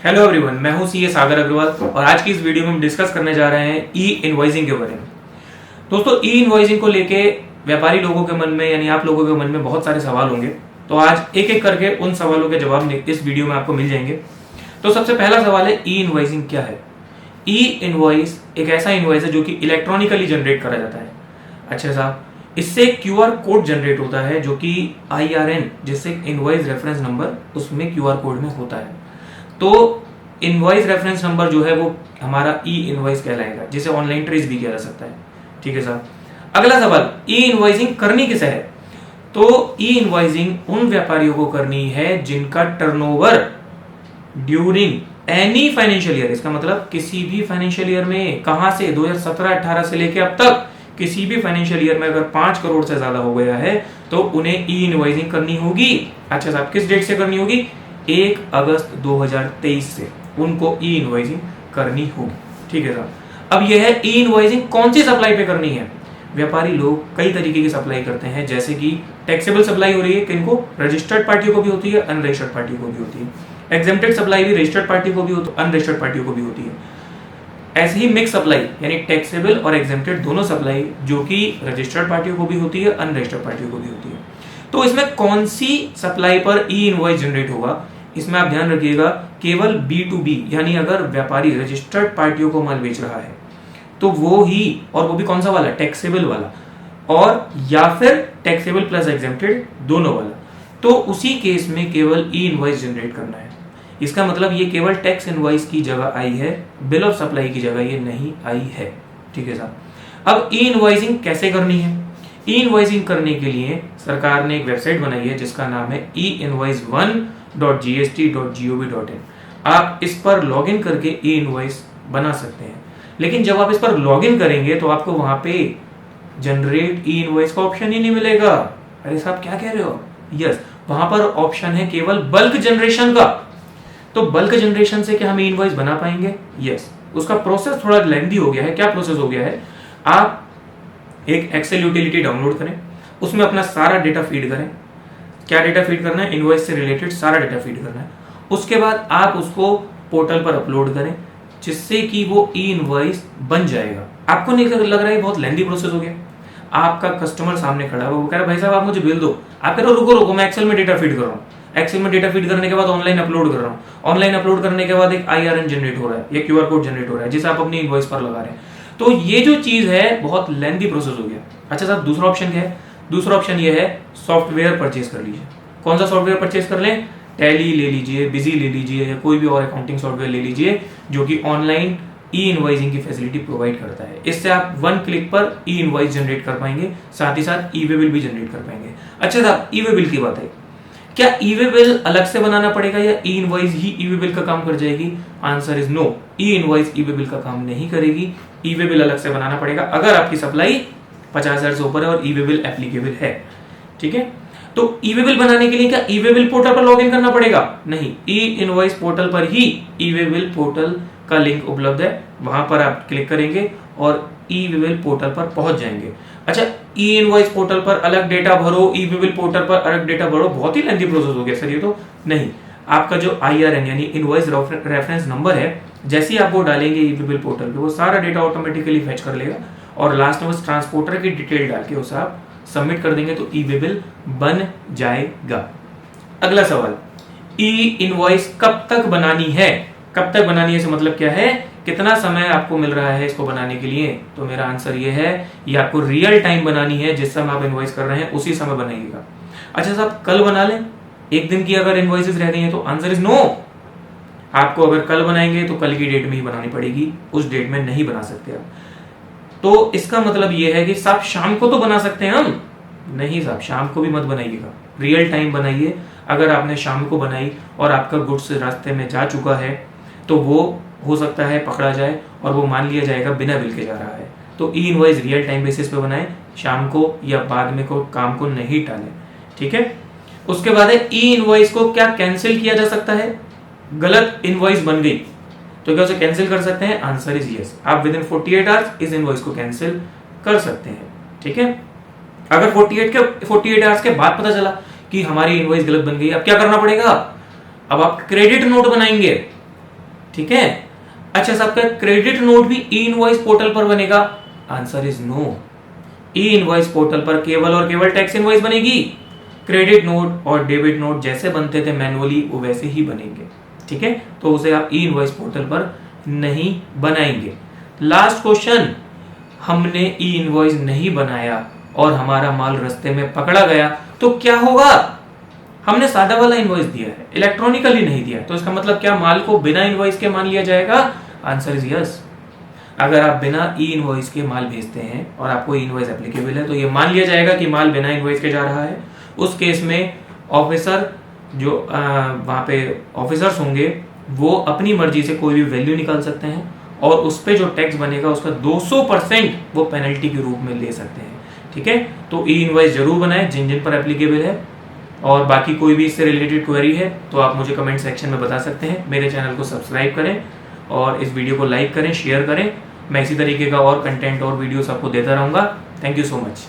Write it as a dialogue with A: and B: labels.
A: Hello everyone, मैं हूं CA सागर अग्रवाल और आज की इस वीडियो में हम डिस्कस करने जा रहे हैं ई इनवॉइसिंग के बारे में। दोस्तों, ई इनवॉइसिंग को लेके व्यापारी लोगों के मन में यानी आप लोगों के मन में बहुत सारे सवाल होंगे, तो आज एक एक करके उन सवालों के जवाब इस वीडियो में आपको मिल जाएंगे। तो सबसे पहला सवाल है, ई इनवॉइसिंग क्या है। ई इनवॉइस एक ऐसा इनवॉइस है जो कि इलेक्ट्रॉनिकली जनरेट करा जाता है। अच्छा साहब, इससे क्यूआर कोड जनरेट होता है जो कि IRN जिससे इनवॉइस रेफरेंस नंबर उसमें क्यूआर कोड में होता है। तो इनवॉइस रेफरेंस नंबर जो है वो हमारा ई इनवॉइस कहलाएगा, जिसे ऑनलाइन ट्रेस भी किया जा सकता है। ठीक है साहब, अगला सवाल, ई इनवॉइसिंग करनी किसे है। तो ई इनवॉइसिंग उन व्यापारियों को करनी है जिनका turnover during any financial year, इसका मतलब किसी भी फाइनेंशियल ईयर में, कहां से 2017-18 से लेके अब तक किसी भी फाइनेंशियल ईयर में अगर 5 करोड़ से ज्यादा हो गया है तो उन्हें ई इनवॉइसिंग करनी होगी। अच्छा साहब, किस डेट से करनी होगी? 1 अगस्त 2023 से उनको ई इनवॉइसिंग करनी होगी। ठीक है साहब, अब यह है ई इनवॉइसिंग कौन सी सप्लाई पे करनी है। व्यापारी लोग कई तरीके की सप्लाई करते हैं, जैसे कि टैक्सेबल सप्लाई हो रही है, किनको? रजिस्टर्ड पार्टियों को भी होती है, अनरजिस्टर्ड पार्टियों को भी होती है। एग्जेम्प्टेड सप्लाई भी रजिस्टर्ड पार्टी को भी होती है, अनरजिस्टर्ड पार्टियों को भी होती है। ऐसे ही मिक्स सप्लाई यानी टैक्सेबल और एग्जेम्प्टेड दोनों सप्लाई जो कि रजिस्टर्ड पार्टियों को भी होती है, अनरजिस्टर्ड पार्टियों को भी होती है। तो इसमें कौन सी सप्लाई पर ई इनवॉइस जनरेट होगा, इसमें आप ध्यान रखिएगा, केवल B2B यानी अगर व्यापारी रजिस्टर्ड पार्टियों को माल बेच रहा है तो वो ही, और वो भी कौन सा वाला? टैक्सेबल वाला, और या फिर टैक्सेबल प्लस एग्जेम्प्टेड दोनों वाला, तो उसी केस में केवल ई इनवॉइस जनरेट करना है। इसका मतलब ये केवल टैक्स इनवॉइस की जगह आई है, बिल ऑफ सप्लाई की जगह ये नहीं आई है। ठीक है साहब, अब ई इनवॉइसिंग कैसे करनी है? ई इनवॉइसिंग करने के लिए सरकार ने एक वेबसाइट बनाई है जिसका नाम है einvoice1.gst.gov.in। आप इस पर लॉगिन करके ई इनवॉइस बना सकते हैं, लेकिन जब आप इस पर लॉगिन करेंगे तो आपको वहां पे जनरेट ई इनवॉइस का ऑप्शन ही नहीं मिलेगा। अरे साहब, क्या कह रहे हो? यस, वहां पर ऑप्शन है केवल बल्क जनरेशन का। तो बल्क जनरेशन से क्या हम ई इनवॉइस बना पाएंगे? यस, उसका प्रोसेस थोड़ा लेंथी हो गया है। क्या प्रोसेस हो गया है? आप एक एक्सेल यूटिलिटी डाउनलोड करें, उसमें अपना सारा डेटा फीड करें। क्या डेटा फीड करना है? इनवॉइस से रिलेटेड सारा डेटा फीड करना है। उसके बाद आप उसको पोर्टल पर अपलोड करें, जिससे कि वो ई इनवॉइस बन जाएगा। आपको नहीं लग रहा है बहुत लेंथी प्रोसेस हो गया? आपका कस्टमर सामने खड़ा है, वो कह रहा है भाई साहब आप मुझे बिल दो। आप कह रहे हो रुको रुको, मैं एक्सेल में डेटा फीड कर रहा हूँ। एक्सेल में डेटा फीड करने के बाद ऑनलाइन अपलोड कर रहा हूँ। ऑनलाइन अपलोड करने के बाद एक IRN जनरेट हो रहा है, या QR कोड जनरेट हो रहा है, जिसे आप अपनी इनवॉइस पर लगा रहे हैं। तो ये जो चीज है बहुत लेंथी प्रोसेस हो गया। अच्छा साहब, दूसरा ऑप्शन क्या है? दूसरा ऑप्शन ये है, सॉफ्टवेयर परचेज कर लीजिए। कौन सा सॉफ्टवेयर परचेज कर लें? टैली ले लीजिए, बिजी ले लीजिए, या कोई भी और अकाउंटिंग सॉफ्टवेयर ले लीजिए जो कि ऑनलाइन ई इनवॉइसिंग की फैसिलिटी प्रोवाइड करता है। इससे आप 1 क्लिक पर ई इनवॉइस जनरेट कर पाएंगे, साथ ही साथ ई वे बिल भी जनरेट कर पाएंगे। अच्छा साहब, ई वे बिल की बात है, क्या ई वे बिल अलग से बनाना पड़ेगा या ई इनवॉइस ही ई वे बिल का काम कर जाएगी? Answer is no, E invoice E way bill का काम नहीं करेगी। ई वे बिल अलग से बनाना पड़ेगा अगर आपकी सप्लाई 50,000 से ऊपर है और ई वे बिल एप्लीकेबल है। ठीक है, तो ई वे बिल बनाने के लिए क्या ई वे बिल पोर्टल पर लॉगिन करना पड़ेगा? नहीं, ई इनवॉइस पोर्टल पर ही ई वे बिल पोर्टल का लिंक उपलब्ध है, वहां पर आप क्लिक करेंगे और ई वे बिल पोर्टल पर पहुंच जाएंगे। अच्छा, ई इनवॉइस पोर्टल पर अलग डेटा भरो, ई वे बिल पोर्टल पर अलग डेटा भरो, बहुत ही लेंथी प्रोसेस हो गया सर ये तो। नहीं, आपका जो IRN यानी इनवॉइस रेफरेंस नंबर है, जैसे ही आप वो डालेंगे ई वे बिल पोर्टल पे, वो सारा डेटा ऑटोमेटिकली फेच कर लेगा और लास्ट में उस ट्रांसपोर्टर की डिटेल डाल के उसे आप सबमिट कर देंगे तो ई वे बिल बन जाएगा। अगला सवाल, ई इनवॉइस कब तक बनानी है? कब तक बनानी है से मतलब क्या है? कितना समय आपको मिल रहा है इसको बनाने के लिए? तो मेरा आंसर ये है, ये आपको रियल टाइम बनानी है, जिस समय आप इनवॉइस कर रहे हैं उसी समय बनाइएगा। अच्छा साहब, कल बना लें, एक दिन की अगर इनवॉइसेस रह गई हैं? तो आंसर इज नो। आपको अगर कल बनाएंगे तो कल की डेट में ही बनानी पड़ेगी, उस डेट में नहीं बना सकते आप। तो इसका मतलब ये है कि साहब शाम को तो बना सकते हैं हम? नहीं साहब, शाम को भी मत बनाइएगा, रियल टाइम बनाइए। अगर आपने शाम को बनाई और आपका गुड्स रास्ते में जा चुका है तो वो हो सकता है पकड़ा जाए और वो मान लिया जाएगा बिना बिल के जा रहा है। तो ई इनवॉइस रियल टाइम बेसिस पे बनाएं, शाम को या बाद में को काम को नहीं टालें। ठीक है, उसके बाद है ई इनवॉइस को क्या कैंसिल किया जा सकता है? गलत इनवॉइस बन गई तो क्या उसे कैंसिल कर सकते हैं? आंसर इज यस, आप विद इन 48 आवर्स इस इनवॉइस को कैंसिल कर सकते हैं। ठीक है, अगर 48 आवर्स के बाद पता चला कि हमारी इनवॉइस गलत बन गई, अब क्या करना पड़ेगा? अब आप क्रेडिट नोट बनाएंगे। ठीक है। अच्छा साहब, क्या क्रेडिट नोट भी ई इनवॉइस पोर्टल पर बनेगा? Answer is no. E invoice portal पर केवल और केवल टैक्स इनवॉइस बनेगी। क्रेडिट नोट और डेबिट नोट जैसे बनते थे मैनुअली वो वैसे ही बनेंगे, ठीक है। तो उसे आप ई इनवॉइस पोर्टल पर नहीं बनाएंगे। लास्ट क्वेश्चन, हमने ई इनवॉइस नहीं बनाया और हमारा माल रास्ते में पकड़ा गया तो क्या होगा? हमने सादा वाला इनवॉइस दिया है, इलेक्ट्रॉनिकली नहीं दिया, तो इसका मतलब क्या माल को बिना इनवॉइस के मान लिया जाएगा? Answer is yes. अगर आप बिना ई इनवॉइस के माल भेजते हैं और आपको ई इनवॉइस एप्लीकेबल है तो ये मान लिया जाएगा कि माल बिना इनवॉइस के जा रहा है। उस केस में ऑफिसर जो वहां पे ऑफिसर्स होंगे वो अपनी मर्जी से कोई भी वैल्यू निकाल सकते हैं और उस पे जो टैक्स बनेगा उसका 200% वो पेनल्टी के रूप में ले सकते हैं, ठीक है। तो ई इनवॉइस जरूर बनाएं जिन जिन पर एप्लीकेबल है। और बाकी कोई भी इससे रिलेटेड क्वेरी है तो आप मुझे कमेंट सेक्शन में बता सकते हैं। मेरे चैनल को सब्सक्राइब करें और इस वीडियो को लाइक करें, शेयर करें। मैं इसी तरीके का और कंटेंट और वीडियोस आपको देता रहूंगा। Thank you so much.